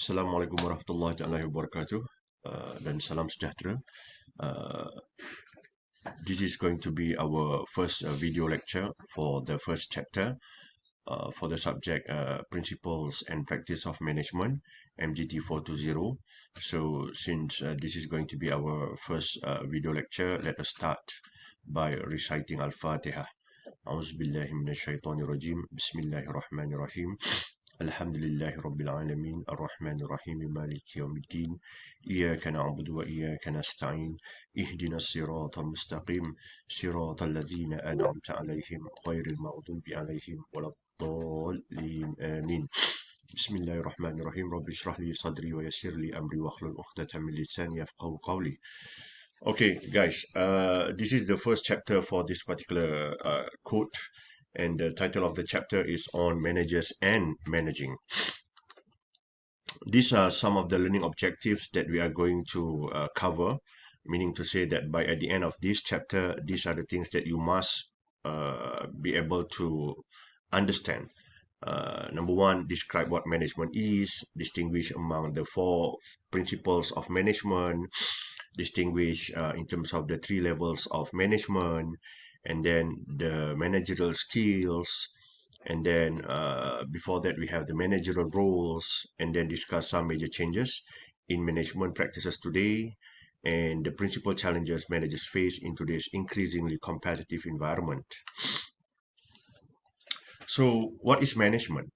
Assalamualaikum warahmatullahi wabarakatuh dan salam sejahtera. This is going to be our first video lecture for the first chapter for the subject Principles and Practice of Management, MGT420. So since this is going to be our first video lecture, let us start by reciting Al-Fatiha. A'udzubillahi minasyaitonirrajim. Bismillahirrahmanirrahim. Alhamdulillahi Rabbil Alamin, Ar-Rahmanir Rahim, Maliki Yawmiddin, Iyyaka na'budu wa iyyaka nasta'in, Ihdina as-siratal mustaqim, siratal ladzina an'amta 'alaihim, ghairil maghdubi 'alaihim waladdallin. Amin. Bismillahirrahmanirrahim. Rabbi shrah li sadri wa yassir li amri wahlul 'uqdatam min lisani yafqahu qawli. Okay, guys, this is the first chapter for this particular quote. And the title of the chapter is on managers and managing. These are some of the learning objectives that we are going to cover, meaning to say that by at the end of this chapter, these are the things that you must be able to understand. Number one, describe what management is, distinguish among the four principles of management, distinguish in terms of the three levels of management, and then the managerial skills, and then before that we have the managerial roles, and then discuss some major changes in management practices today and the principal challenges managers face in today's increasingly competitive environment. So what is management?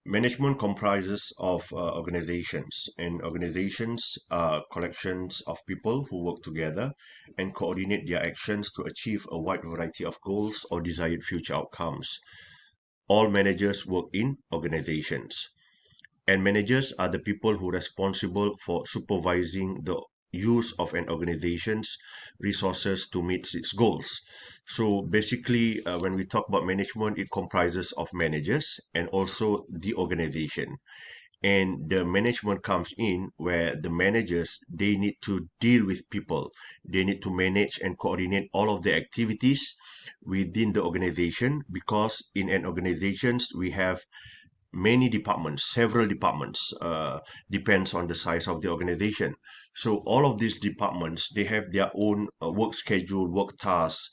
Management comprises of organizations, and organizations are collections of people who work together and coordinate their actions to achieve a wide variety of goals or desired future outcomes. All managers work in organizations, and managers are the people who are responsible for supervising the use of an organization's resources to meet its goals. So basically, when we talk about management, it comprises of managers and also the organization. And the management comes in where the managers, they need to deal with people. They need to manage and coordinate all of the activities within the organization, because in an organization we have many departments, several departments, depends on the size of the organization. So all of these departments, they have their own work schedule, work tasks,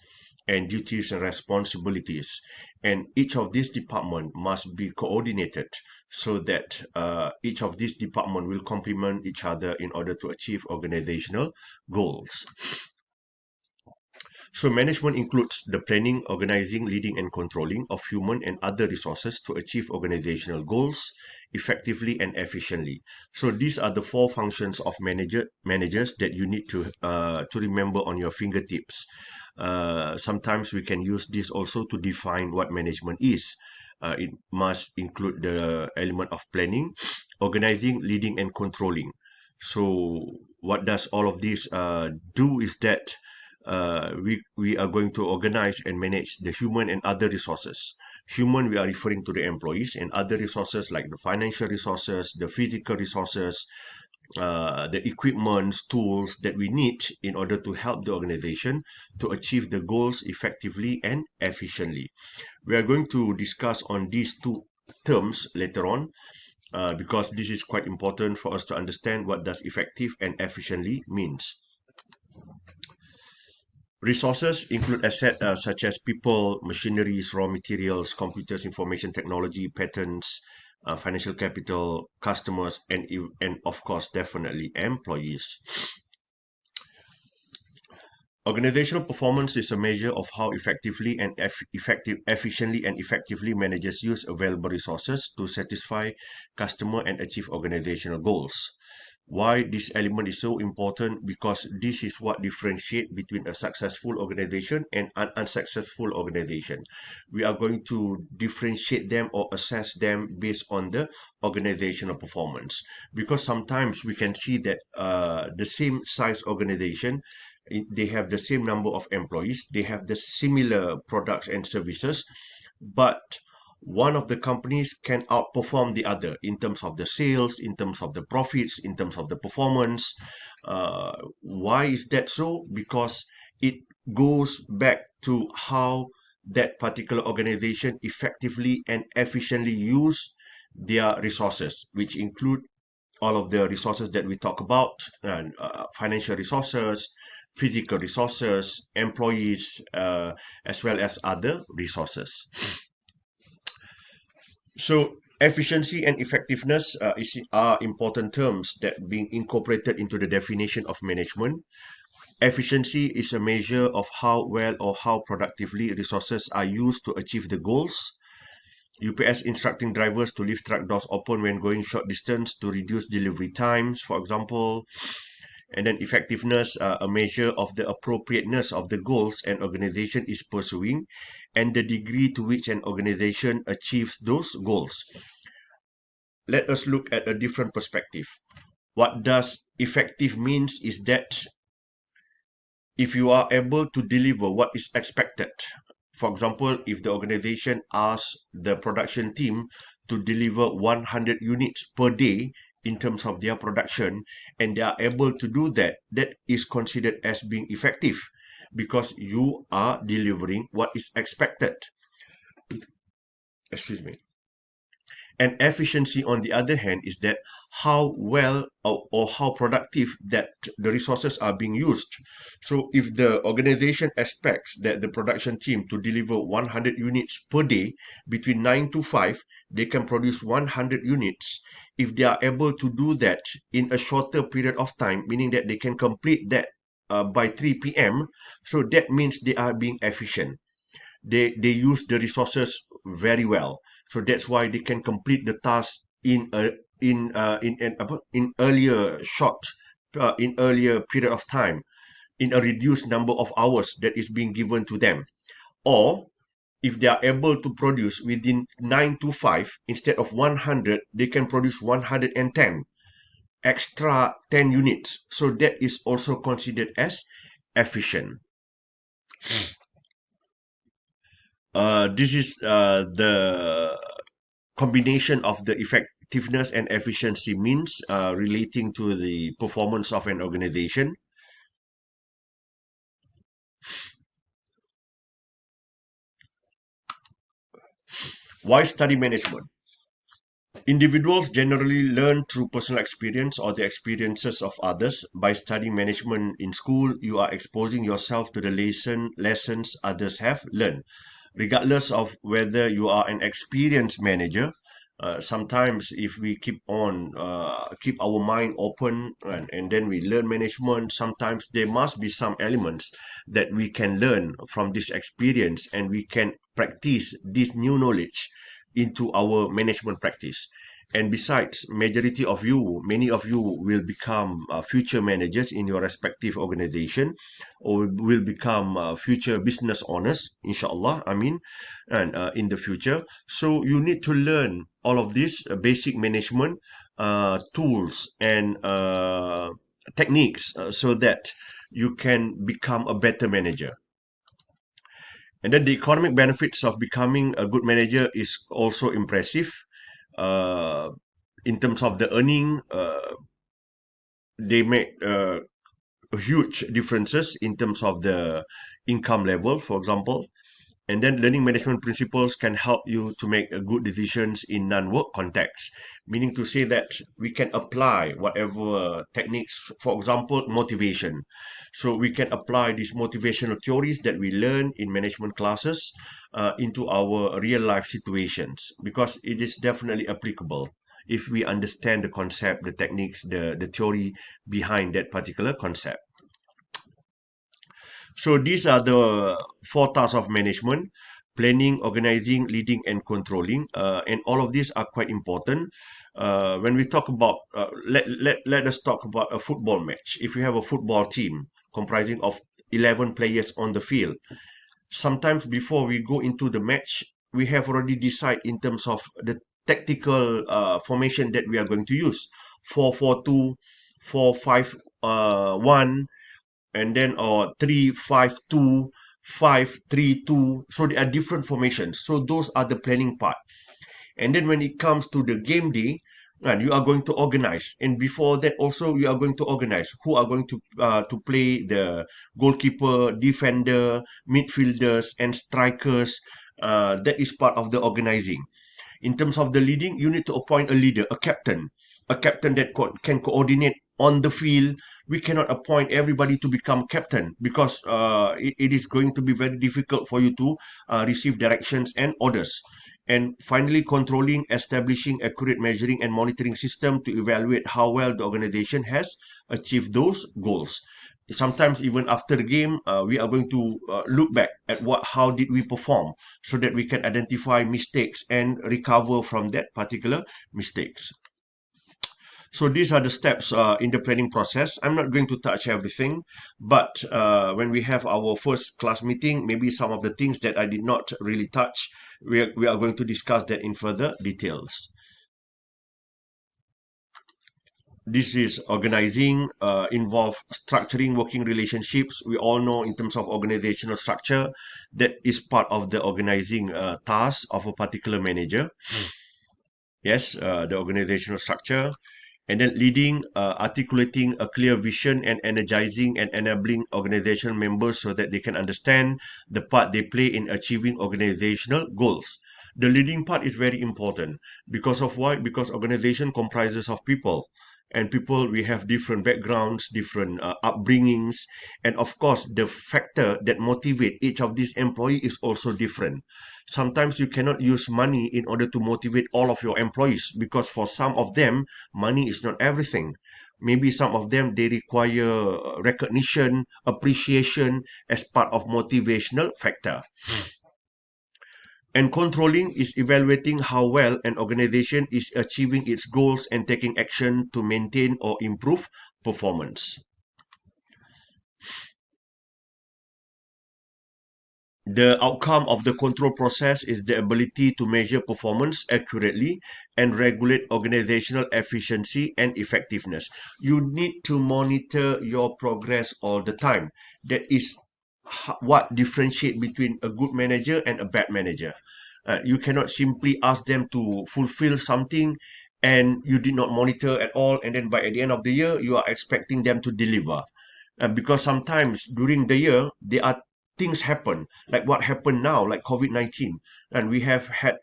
and duties and responsibilities. And each of these departments must be coordinated so that each of these departments will complement each other in order to achieve organizational goals. So management includes the planning, organizing, leading, and controlling of human and other resources to achieve organizational goals effectively and efficiently. So these are the four functions of managers that you need to remember on your fingertips. Sometimes we can use this also to define what management is. It must include the element of planning, organizing, leading, and controlling. So what does all of this do is that we are going to organize and manage the human and other resources. Human, we are referring to the employees, and other resources like the financial resources, the physical resources, the equipments, tools that we need in order to help the organization to achieve the goals effectively and efficiently. We are going to discuss on these two terms later on, because this is quite important for us to understand what does effective and efficiently means. Resources include assets such as people, machineries, raw materials, computers, information technology, patents, financial capital, customers, and of course, definitely employees. Organizational performance is a measure of how effectively and efficiently and effectively managers use available resources to satisfy customer and achieve organizational goals. Why this element is so important? Because this is what differentiates between a successful organization and an unsuccessful organization. We are going to differentiate them or assess them based on the organizational performance. Because sometimes we can see that the same size organization, they have the same number of employees, they have the similar products and services, but one of the companies can outperform the other in terms of the sales, in terms of the profits, in terms of the performance. Why is that so? Because it goes back to how that particular organization effectively and efficiently use their resources, which include all of the resources that we talk about, and financial resources, physical resources, employees, as well as other resources. So efficiency and effectiveness are important terms that being incorporated into the definition of management. Efficiency is a measure of how well or how productively resources are used to achieve the goals. UPS instructing drivers to leave truck doors open when going short distance to reduce delivery times, for example. And then effectiveness, a measure of the appropriateness of the goals an organization is pursuing and the degree to which an organization achieves those goals. Let us look at a different perspective. What does effective means is that if you are able to deliver what is expected, for example, if the organization asks the production team to deliver 100 units per day in terms of their production, and they are able to do that, that is considered as being effective because you are delivering what is expected. Excuse me. And efficiency, on the other hand, is that how well or how productive that the resources are being used. So if the organization expects that the production team to deliver 100 units per day between 9 to 5, they can produce 100 units. If they are able to do that in a shorter period of time, meaning that they can complete that by 3 p.m., so that means they are being efficient. They use the resources very well, so that's why they can complete the task in earlier short in earlier period of time, in a reduced number of hours that is being given to them. Or if they are able to produce within 9 to 5, instead of 100 they can produce 110, extra 10 units, so that is also considered as efficient. This is the combination of the effectiveness and efficiency means relating to the performance of an organization. Why study management? Individuals generally learn through personal experience or the experiences of others. By studying management in school, you are exposing yourself to the lessons others have learned. Regardless of whether you are an experienced manager, sometimes if we keep our mind open, and then we learn management, sometimes there must be some elements that we can learn from this experience and we can practice this new knowledge into our management practice. And besides, many of you will become future managers in your respective organization, or will become future business owners, inshallah, I mean, and in the future. So you need to learn all of this basic management tools and techniques, so that you can become a better manager. And then the economic benefits of becoming a good manager is also impressive. Uh, in terms of the earning, they make huge differences in terms of the income level, for example. And then learning management principles can help you to make good decisions in non-work context, meaning to say that we can apply whatever techniques, for example, motivation. So we can apply these motivational theories that we learn in management classes into our real life situations, because it is definitely applicable if we understand the concept, the techniques, the theory behind that particular concept. So these are the four tasks of management: planning, organizing, leading, and controlling. And all of these are quite important. When we talk about, let us talk about a football match. If you have a football team comprising of 11 players on the field, sometimes before we go into the match, we have already decided in terms of the tactical formation that we are going to use: 4-4-2, 4-5-1, and then or 3-5-2, 5-3-2. So there are different formations, so those are the planning part. And then when it comes to the game day, and you are going to organize, and before that also you are going to organize who are going to play the goalkeeper, defender, midfielders, and strikers. That is part of the organizing. In terms of the leading, you need to appoint a leader, a captain that can coordinate on the field. We cannot appoint everybody to become captain because it is going to be very difficult for you to receive directions and orders. And finally, controlling, establishing accurate measuring and monitoring system to evaluate how well the organization has achieved those goals. Sometimes even after the game, we are going to look back at how did we perform, so that we can identify mistakes and recover from that particular mistakes. So these are the steps in the planning process. I'm not going to touch everything, but when we have our first class meeting, maybe some of the things that I did not really touch, we are going to discuss that in further details. This is organizing, involve structuring working relationships. We all know in terms of organizational structure, that is part of the organizing task of a particular manager. Yes, the organizational structure. And then leading, articulating a clear vision and energizing and enabling organizational members so that they can understand the part they play in achieving organizational goals. The leading part is very important because of why? Because organization comprises of people, and people, we have different backgrounds, different upbringings, and of course the factor that motivate each of these employee is also different. Sometimes you cannot use money in order to motivate all of your employees, because for some of them money is not everything. Maybe some of them, they require recognition, appreciation as part of motivational factor. And controlling is evaluating how well an organization is achieving its goals and taking action to maintain or improve performance. The outcome of the control process is the ability to measure performance accurately and regulate organizational efficiency and effectiveness. You need to monitor your progress all the time. That is what differentiate between a good manager and a bad manager. You cannot simply ask them to fulfill something and you did not monitor at all, and then by at the end of the year you are expecting them to deliver. Because sometimes during the year there are things happen, like what happened now, like COVID-19, and we have had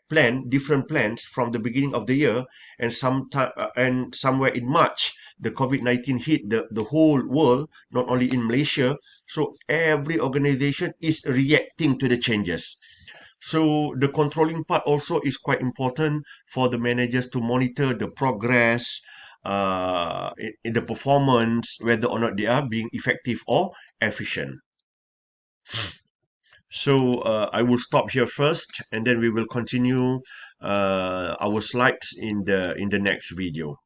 different plans from the beginning of the year, and somewhere in March the COVID-19 hit the whole world, not only in Malaysia. So every organization is reacting to the changes. So the controlling part also is quite important for the managers to monitor the progress, in the performance, whether or not they are being effective or efficient. So I will stop here first, and then we will continue our slides in the next video.